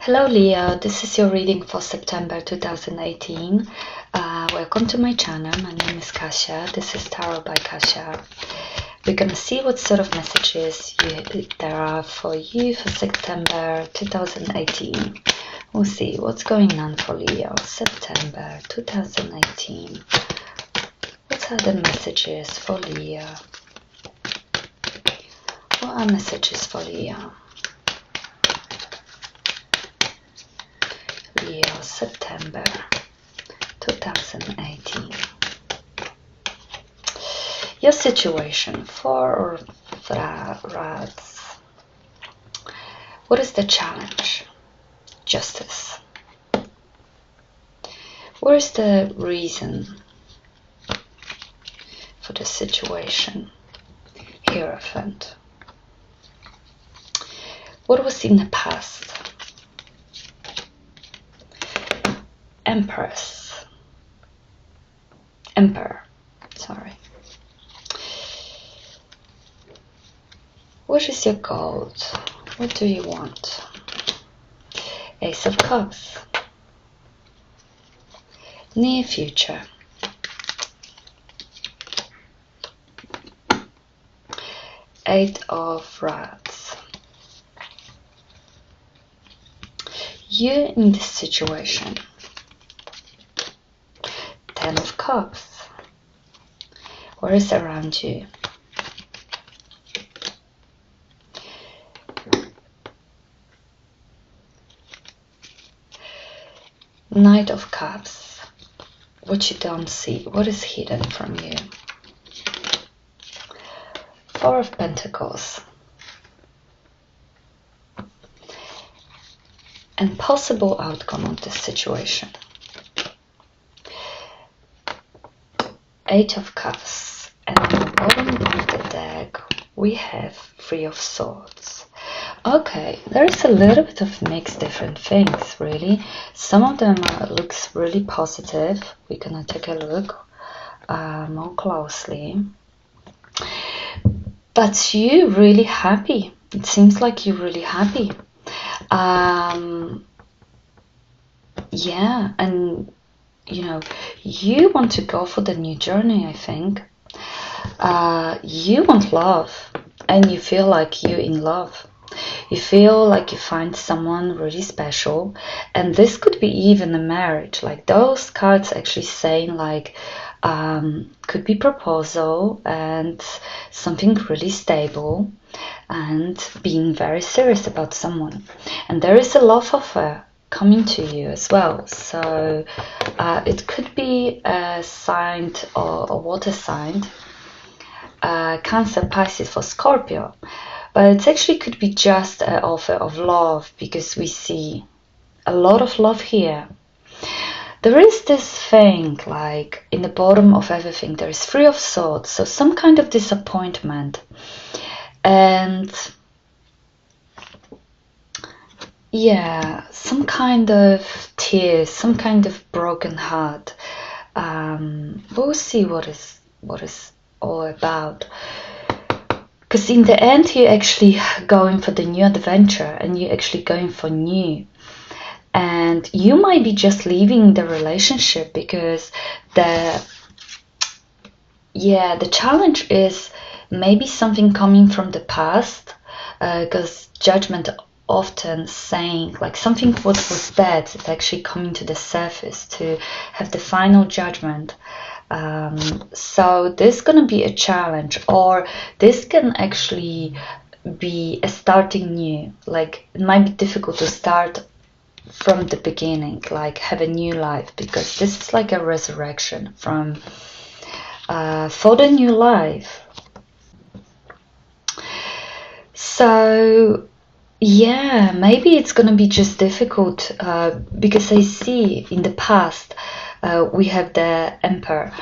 Hello Leo, this is your reading for September 2018. Welcome to my channel. My name is Kasia. This is Tarot by Kasia. We're gonna see what sort of messages there are for you for September 2018. We'll see what's going on for Leo, September 2018. What are the messages for Leo? What are messages for Leo? Leo, September 2018. Your situation, Four of Rods. What is the challenge? Justice. What is the reason for the situation? Hierophant. What was in the past? Emperor. Sorry. What is your goal? What do you want? Ace of Cups. Near future. Eight of Rods. You in this situation. Ten of Cups. What is around you? Knight of Cups. What you don't see. What is hidden from you? Four of Pentacles. And possible outcome of this situation. Eight of Cups, and on the bottom of the deck we have Three of Swords. Okay, there is a little bit of mixed different things, really. Some of them looks really positive. We're gonna take a look more closely. But you really happy. It seems like you're really happy. Yeah, and you know, you want to go for the new journey, I think. You want love, and you feel like you're in love. You feel like you find someone really special, and this could be even a marriage. Like those cards actually saying like, could be proposal and something really stable and being very serious about someone. And there is a love affair coming to you as well, so it could be a sign or a water sign, Cancer, Pisces for Scorpio, but it actually could be just an offer of love, because we see a lot of love here. There is this thing like in the bottom of everything there is Three of Swords, so some kind of disappointment, and yeah, some kind of tears, some kind of broken heart. We'll see what is all about. Because in the end, you're actually going for the new adventure, and you're actually going for new. And you might be just leaving the relationship because the challenge is maybe something coming from the past, because Judgment often saying like something what was dead is actually coming to the surface to have the final judgment. So this is gonna be a challenge, or this can actually be a starting new. Like it might be difficult to start from the beginning, like have a new life, because this is like a resurrection from for the new life. So yeah, maybe it's gonna be just difficult because I see in the past we have the Emperor,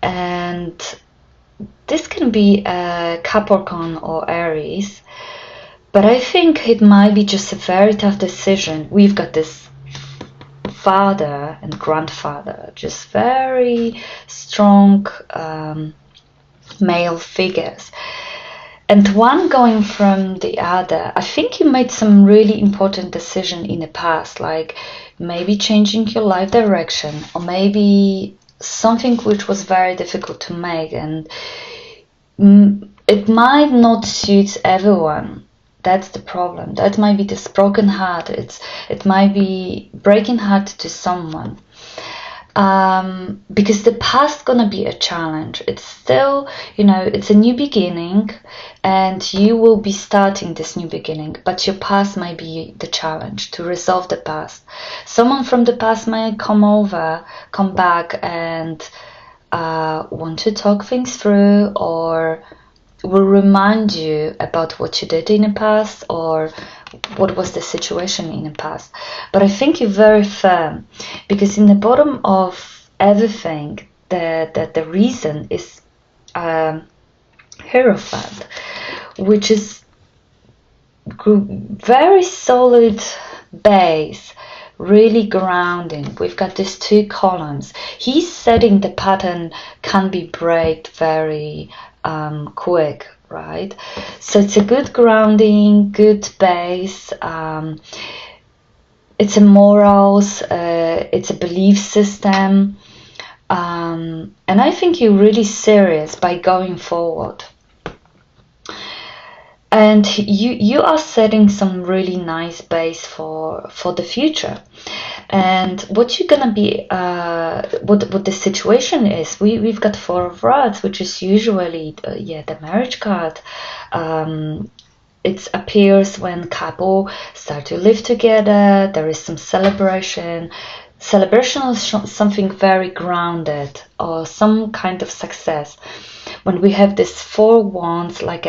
and this can be a Capricorn or Aries, but I think it might be just a very tough decision. We've got this father and grandfather, just very strong male figures, And one going from the other. I think you made some really important decision in the past, like maybe changing your life direction, or maybe something which was very difficult to make, and it might not suit everyone. That's the problem. That might be this broken heart. It might be breaking heart to someone. Because the past gonna be a challenge. It's still, it's a new beginning, and you will be starting this new beginning, but your past might be the challenge to resolve the past. Someone from the past might come back and want to talk things through, or will remind you about what you did in the past, or what was the situation in the past. But I think you're very firm, because in the bottom of everything, the reason is Hierophant, which is very solid base, really grounding. We've got these two columns. He's setting the pattern can be break very quick, right? So it's a good grounding, good base. It's a morals, it's a belief system, and I think you're really serious by going forward. And you are setting some really nice base for the future. And what you're gonna be, what the situation is, we've got Four of Rods, which is usually the marriage card. It appears when couple start to live together. There is some celebration. Celebration is something very grounded, or some kind of success. When we have this Four Wands, like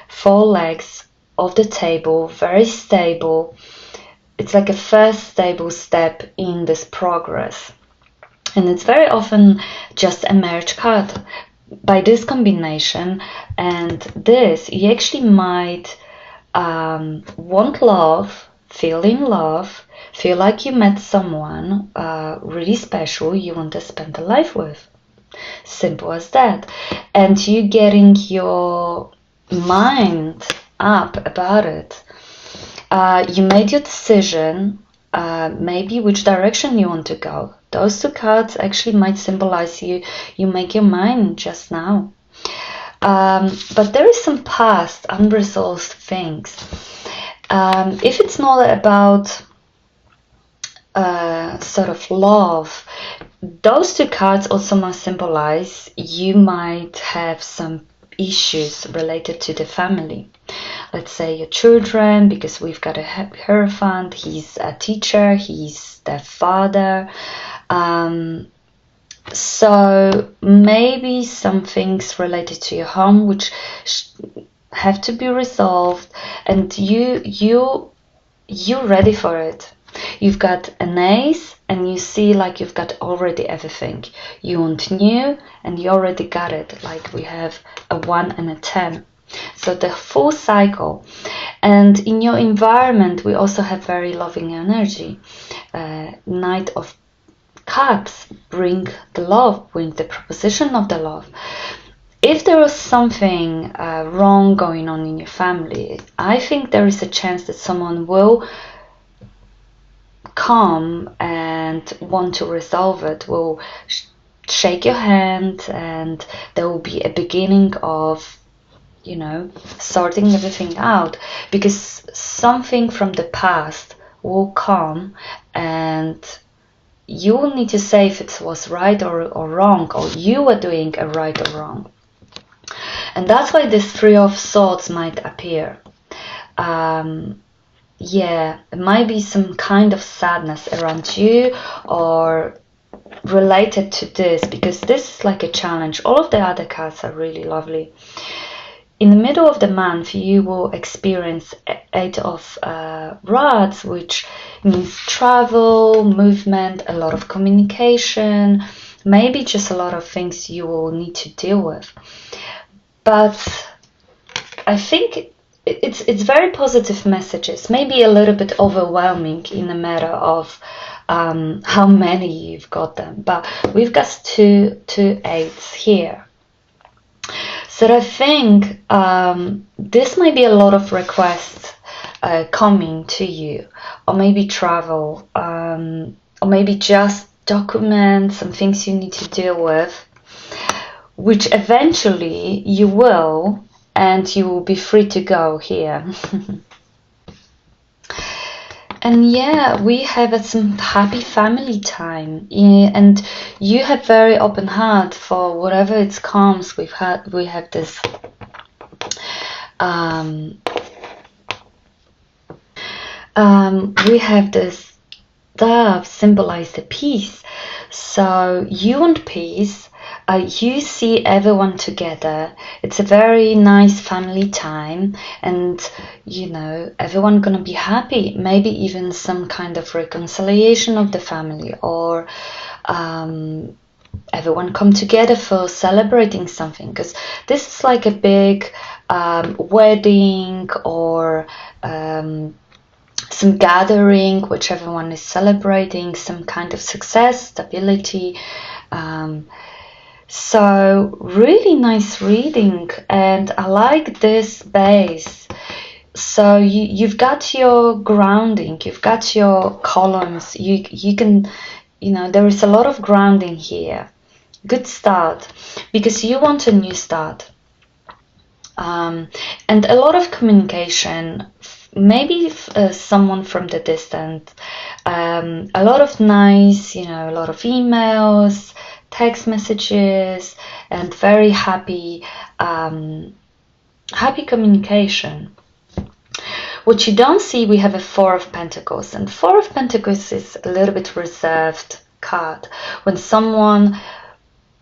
four legs of the table, very stable. It's like a first stable step in this progress. And it's very often just a marriage card. By this combination and this, you actually might want love, feel in love, feel like you met someone really special you want to spend a life with. Simple as that. And you getting your mind up about it. You made your decision, maybe which direction you want to go. Those two cards actually might symbolize you make your mind just now. But there is some past unresolved things. If it's not about sort of love, those two cards also must symbolize you might have some issues related to the family. Let's say your children, because we've got a Hierophant, he's a teacher, he's their father. So maybe some things related to your home which have to be resolved, and you're ready for it. You've got an ace, and you see like you've got already everything. You want new, and you already got it. Like we have a 1 and a 10. So the full cycle. And in your environment, we also have very loving energy. Knight of Cups bring the love, bring the proposition of the love. If there was something wrong going on in your family, I think there is a chance that someone will come and want to resolve it, will shake your hand, and there will be a beginning of sorting everything out, because something from the past will come, and you will need to say if it was right or wrong, or you were doing a right or wrong. And that's why this Three of Swords might appear. It might be some kind of sadness around you or related to this, because this is like a challenge. All of the other cards are really lovely. In the middle of the month, you will experience Eight of Rods, which means travel, movement, a lot of communication, maybe just a lot of things you will need to deal with. But I think it's very positive messages, maybe a little bit overwhelming in a matter of how many you've got them. But we've got two eights here. So I think this might be a lot of requests coming to you, or maybe travel, or maybe just documents and things you need to deal with, which eventually you will, and you will be free to go here. And yeah, we have some happy family time, and you have very open heart for whatever it comes. We have this we have this dove symbolize the peace. So you want peace. You see everyone together. It's a very nice family time, and you know, everyone gonna be happy. Maybe even some kind of reconciliation of the family, or everyone come together for celebrating something, because this is like a big wedding, or some gathering which everyone is celebrating some kind of success, stability. So really nice reading, and I like this base. So you've got your grounding, you've got your columns, you can, you know, there is a lot of grounding here. Good start, because you want a new start. And a lot of communication, maybe someone from the distance, a lot of nice, you know, a lot of emails, text messages, and very happy communication. What you don't see, we have a Four of Pentacles, and Four of Pentacles is a little bit reserved card. When someone,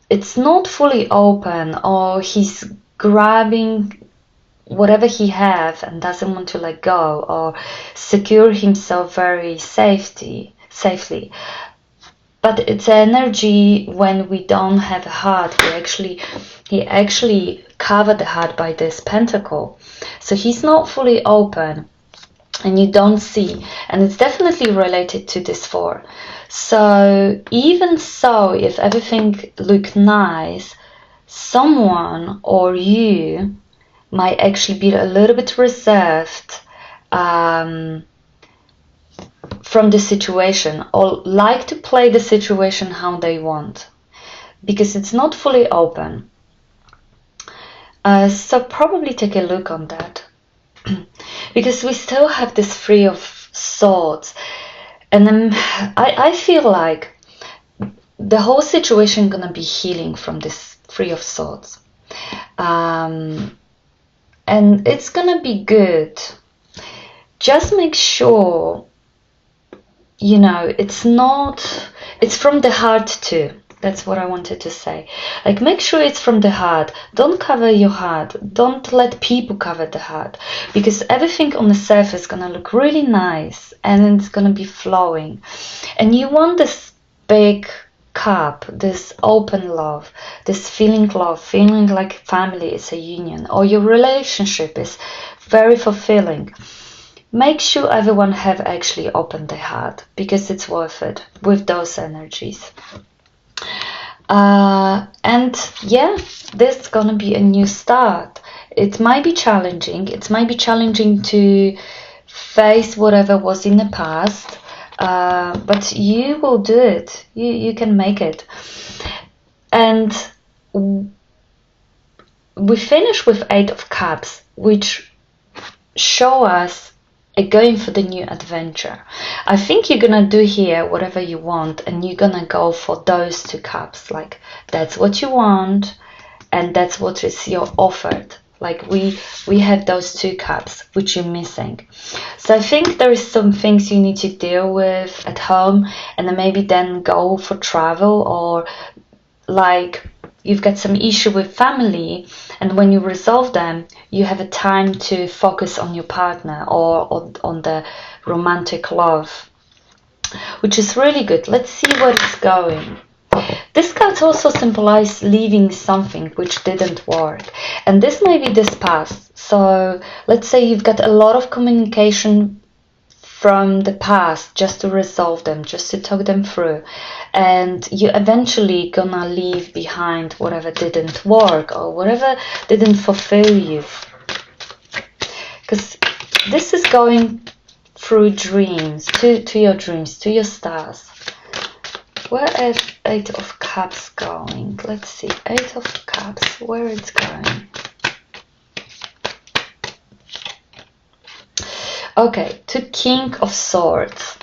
it's not fully open, or he's grabbing whatever he have and doesn't want to let go, or secure himself very safely. But it's energy when we don't have a heart. He actually covered the heart by this pentacle, so he's not fully open, and you don't see, and it's definitely related to this four. So even so, if everything look nice, someone or you might actually be a little bit reserved from the situation, or like to play the situation how they want, because it's not fully open. So probably take a look on that, because we still have this Three of Swords, and then I feel like the whole situation gonna be healing from this Three of Swords, and it's gonna be good. Just make sure, you know, it's from the heart too. That's what I wanted to say. Like, make sure it's from the heart. Don't cover your heart. Don't let people cover the heart, because everything on the surface is gonna look really nice, and it's gonna be flowing. And you want this big cup, this open love, this feeling like family is a union, or your relationship is very fulfilling. Make sure everyone have actually opened their heart, because it's worth it with those energies. And yeah, this is gonna be a new start. It might be challenging. It might be challenging to face whatever was in the past, but you will do it. You can make it. And we finish with Eight of Cups, which show us going for the new adventure. I think you're gonna do here whatever you want, and you're gonna go for those two cups. Like, that's what you want, and that's what is your offered. Like, we have those two cups which you're missing. So I think there is some things you need to deal with at home, and then go for travel, or like you've got some issue with family, and when you resolve them, you have a time to focus on your partner, or on the romantic love, which is really good. Let's see where it's going. This card also symbolizes leaving something which didn't work, and this may be this past. So let's say you've got a lot of communication from the past just to resolve them, just to talk them through, and you eventually gonna leave behind whatever didn't work or whatever didn't fulfill you, because this is going through dreams, to your dreams, to your stars. Where is 8 of Cups going? Let's see, 8 of Cups, where it's going. Okay, to King of Swords.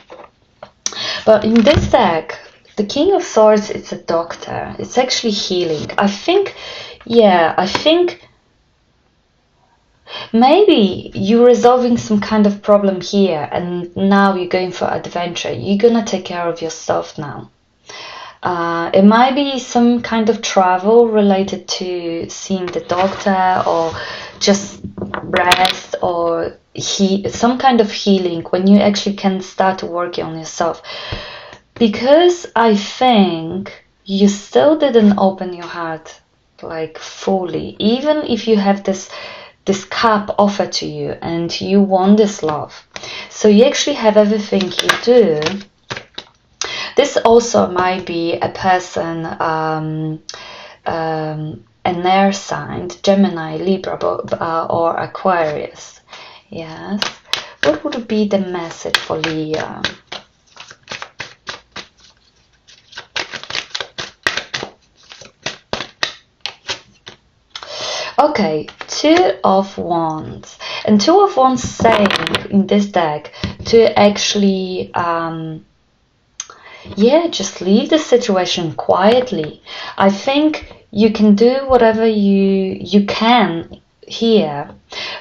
But in this deck, the King of Swords, it's a doctor. It's actually healing. I think maybe you're resolving some kind of problem here and now you're going for adventure. You're gonna take care of yourself now. It might be some kind of travel related to seeing the doctor or just rest or some kind of healing when you actually can start working on yourself. Because I think you still didn't open your heart like fully, even if you have this cup offered to you and you want this love. So you actually have everything you do. This also might be a person, an air sign, Gemini, Libra, or Aquarius. Yes. What would be the message for Leo? Okay, 2 of Wands. And 2 of Wands saying in this deck to actually just leave the situation quietly. I think you can do whatever you can here,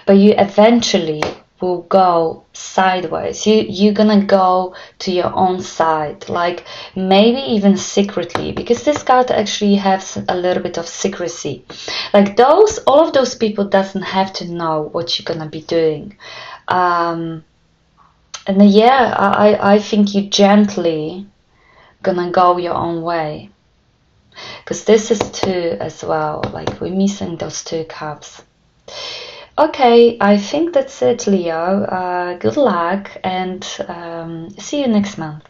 but you eventually will go sideways. You're gonna go to your own side, like maybe even secretly, because this card actually has a little bit of secrecy. Like all of those people doesn't have to know what you're gonna be doing. And I think you gently gonna go your own way, because this is 2 as well, like we're missing those 2 cups. Okay, I think that's it, Leo. Good luck and see you next month.